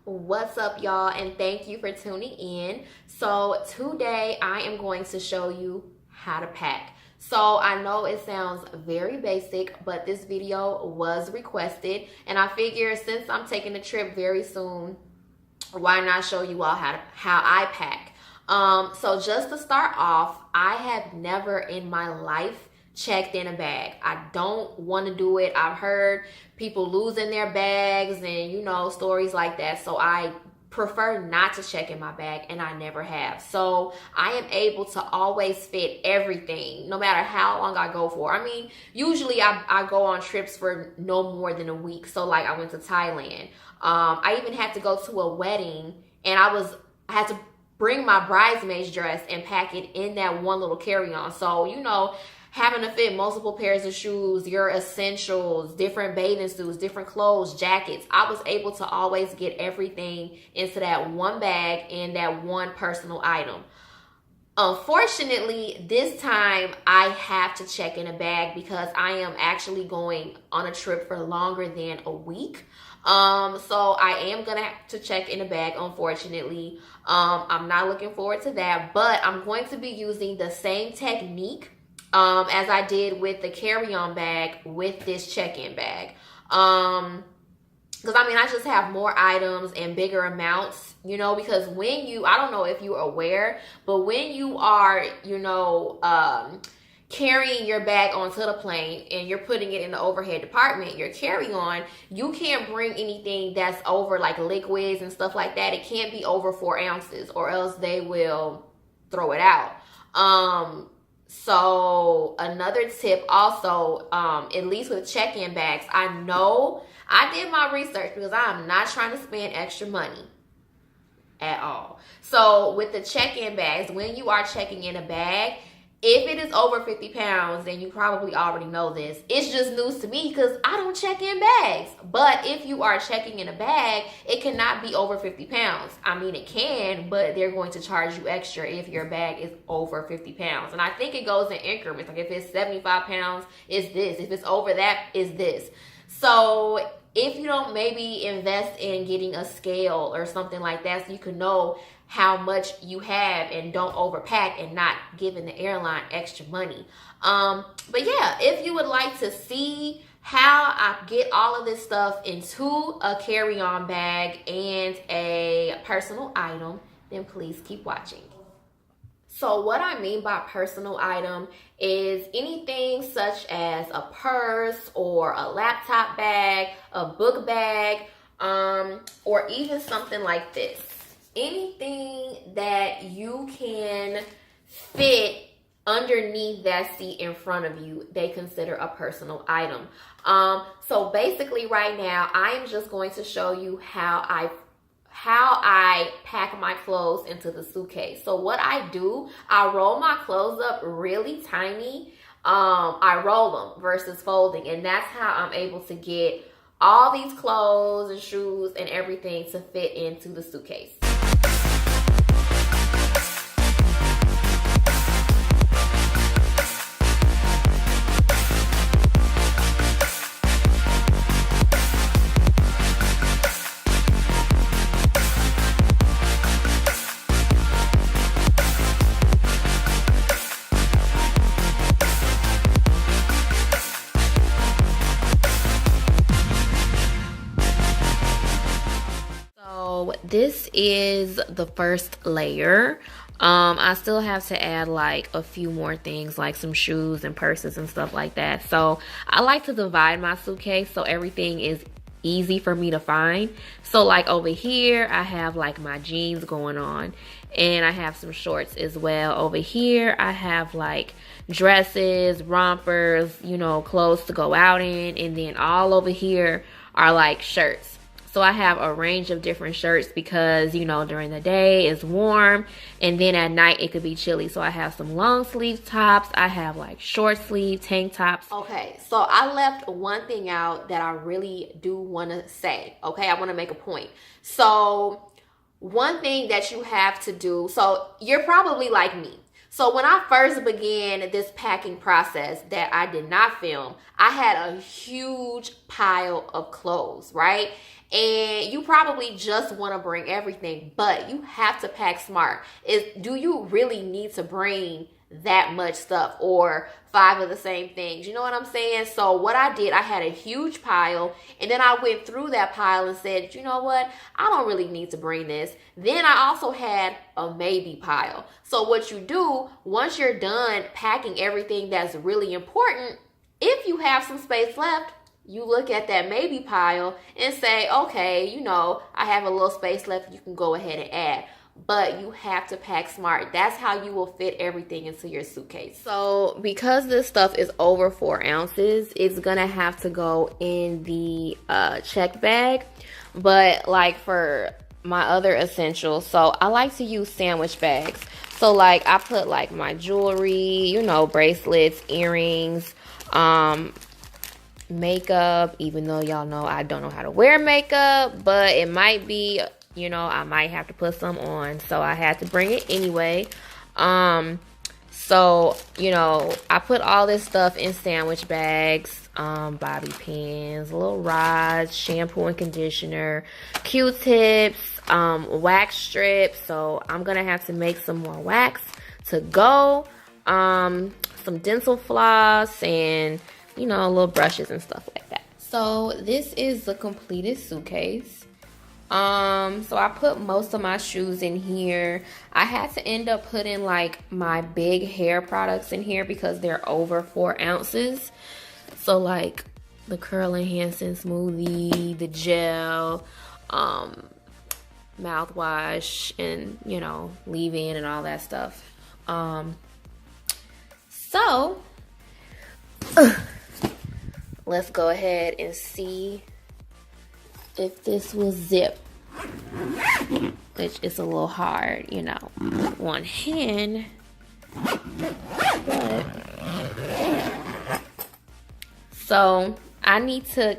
What's up, y'all, and thank you for tuning in. So today I am going to show you how to pack. So I know it sounds very basic, but this video was requested, and I figured since I'm taking a trip very soon, why not show you all how I pack. So just to start off, I have never in my life checked in a bag. I don't want to do it. I've heard people losing their bags and stories like that. So I prefer not to check in my bag, and I never have. So I am able to always fit everything no matter how long I go for. I mean, usually I go on trips for no more than a week. So like I went to Thailand. I even had to go to a wedding, and I had to bring my bridesmaid's dress and pack it in that one little carry-on. So having to fit multiple pairs of shoes, your essentials, different bathing suits, different clothes, jackets. I was able to always get everything into that one bag and that one personal item. Unfortunately, this time I have to check in a bag because I am actually going on a trip for longer than a week. So I am gonna have to check in a bag, unfortunately. I'm not looking forward to that, but I'm going to be using the same technique as I did with the carry-on bag with this check-in bag. Because I just have more items and bigger amounts, because I don't know if you're aware, but when you are, carrying your bag onto the plane and you're putting it in the overhead department, your carry-on, you can't bring anything that's over like liquids and stuff like that. It can't be over 4 ounces or else they will throw it out. So another tip also, at least with check-in bags, I know I did my research because I'm not trying to spend extra money at all. So with the check-in bags, when you are checking in a bag, if it is over 50 pounds, then you probably already know this. It's just news to me because I don't check in bags. But if you are checking in a bag, it cannot be over 50 pounds. I mean, it can, but they're going to charge you extra if your bag is over 50 pounds. And I think it goes in increments. Like if it's 75 pounds, it's this. If it's over that, it's this. So if you don't maybe invest in getting a scale or something like that so you can know how much you have and don't overpack and not giving the airline extra money. But yeah, if you would like to see how I get all of this stuff into a carry-on bag and a personal item, then please keep watching. So what I mean by personal item is anything such as a purse or a laptop bag, a book bag, or even something like this. Anything that you can fit underneath that seat in front of you, they consider a personal item. So basically right now, I am just going to show you how I pack my clothes into the suitcase. So what I do, I roll my clothes up really tiny. I roll them versus folding, and that's how I'm able to get all these clothes and shoes and everything to fit into the suitcase. This is the first layer. I still have to add like a few more things like some shoes and purses and stuff like that. So I like to divide my suitcase so everything is easy for me to find. So like over here I have like my jeans going on, and I have some shorts as well. Over here I have like dresses, rompers, clothes to go out in, and then all over here are like shirts. So I have a range of different shirts because, during the day it's warm, and then at night it could be chilly. So I have some long sleeve tops. I have like short sleeve tank tops. Okay, so I left one thing out that I really do want to say. Okay, I want to make a point. So one thing that you have to do, so you're probably like me. So when I first began this packing process that I did not film, I had a huge pile of clothes, right? And you probably just want to bring everything, but you have to pack smart. Do you really need to bring that much stuff or 5 of the same things? You know what I'm saying? So what I did, I had a huge pile, and then I went through that pile and said, you know what? I don't really need to bring this. Then I also had a maybe pile. So what you do, once you're done packing everything that's really important, if you have some space left, you look at that maybe pile and say, okay, you know, I have a little space left, you can go ahead and add. But you have to pack smart. That's how you will fit everything into your suitcase. So because this stuff is over 4 ounces, it's gonna have to go in the check bag. But like for my other essentials, so I like to use sandwich bags. So like I put like my jewelry, you know, bracelets, earrings, makeup, even though y'all know I don't know how to wear makeup, but it might be, you know, I might have to put some on, so I had to bring it anyway. So, you know, I put all this stuff in sandwich bags, bobby pins, little rods, shampoo and conditioner, Q-tips, wax strips, so I'm gonna have to make some more wax to go, some dental floss, and you know, little brushes and stuff like that. So this is the completed suitcase. So I put most of my shoes in here. I had to end up putting like my big hair products in here because they're over 4 ounces. So like the Curl Enhancing Smoothie, the gel, mouthwash, and you know, leave-in and all that stuff. Let's go ahead and see if this will zip, which is a little hard, you know, with one hand, but so I need to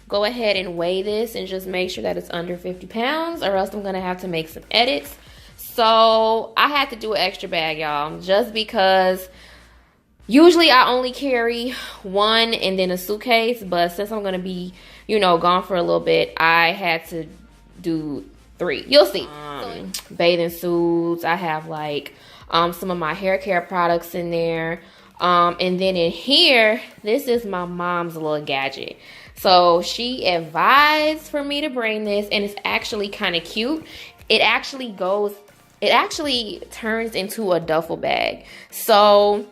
go ahead and weigh this and just make sure that it's under 50 pounds, or else I'm gonna have to make some edits. So I had to do an extra bag, y'all, just because usually I only carry 1 and then a suitcase, but since I'm gonna be, you know, gone for a little bit, I had to do 3. You'll see. Bathing suits. I have like some of my hair care products in there. And then in here, this is my mom's little gadget. So she advised for me to bring this, and it's actually kind of cute. It actually turns into a duffel bag. So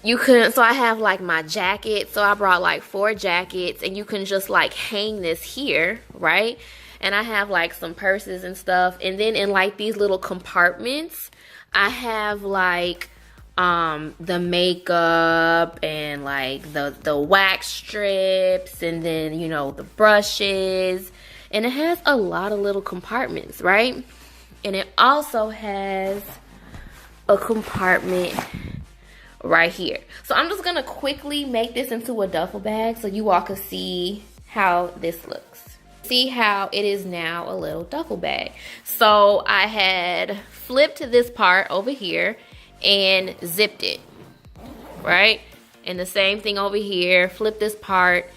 I have like my jacket. So I brought like 4 jackets, and you can just like hang this here, right? And I have like some purses and stuff. And then in like these little compartments, I have like the makeup and like the wax strips, and then, you know, the brushes. And it has a lot of little compartments, right? And it also has a compartment right here. So I'm just gonna quickly make this into a duffel bag so you all can see how this looks. See how it is now a little duffel bag. So I had flipped this part over here and zipped it, right? And the same thing over here, flip this part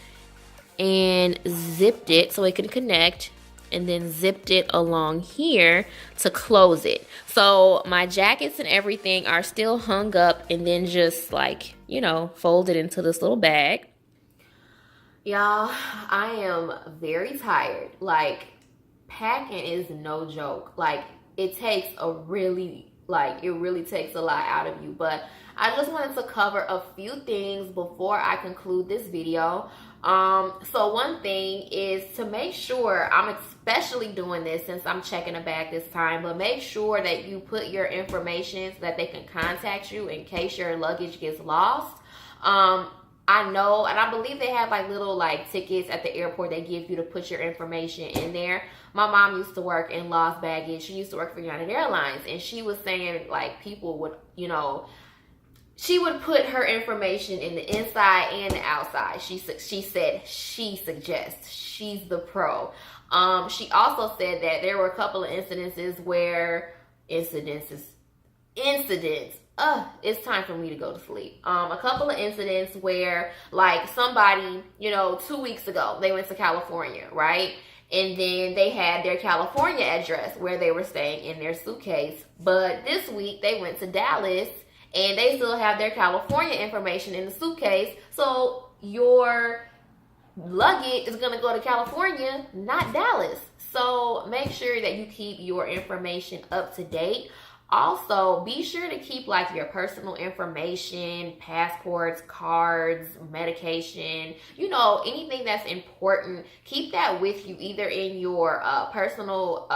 and zipped it so it can connect, and then zipped it along here to close it. So my jackets and everything are still hung up and then just like, you know, folded into this little bag. Y'all, I am very tired. Like, packing is no joke. Like, it really takes a lot out of you. But I just wanted to cover a few things before I conclude this video. So one thing is to make sure, I'm especially doing this since I'm checking a bag this time, but make sure that you put your information so that they can contact you in case your luggage gets lost. I know, and I believe they have like little like tickets at the airport they give you to put your information in there. My mom used to work in lost baggage. She used to work for United Airlines, and she was saying like people would, you know, she would put her information in the inside and the outside. She said she suggests. She's the pro. She also said that there were a couple of incidences where incidents. It's time for me to go to sleep. A couple of incidents where, like, somebody, 2 weeks ago, they went to California, right? And then they had their California address where they were staying in their suitcase. But this week, they went to Dallas, and they still have their California information in the suitcase. So your luggage is going to go to California, not Dallas. So make sure that you keep your information up to date. Also, be sure to keep like your personal information, passports, cards, medication, anything that's important. Keep that with you, either in your personal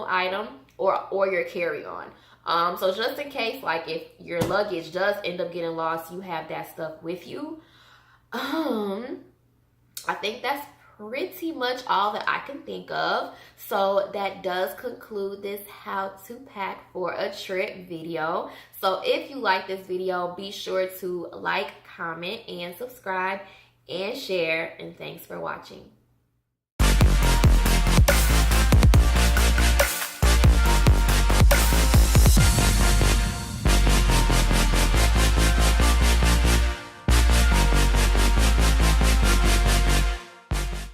item or your carry-on. So just in case, like if your luggage does end up getting lost, you have that stuff with you. I think that's pretty much all that I can think of. So that does conclude this how to pack for a trip video. So if you like this video, be sure to like, comment, and subscribe and share. And thanks for watching.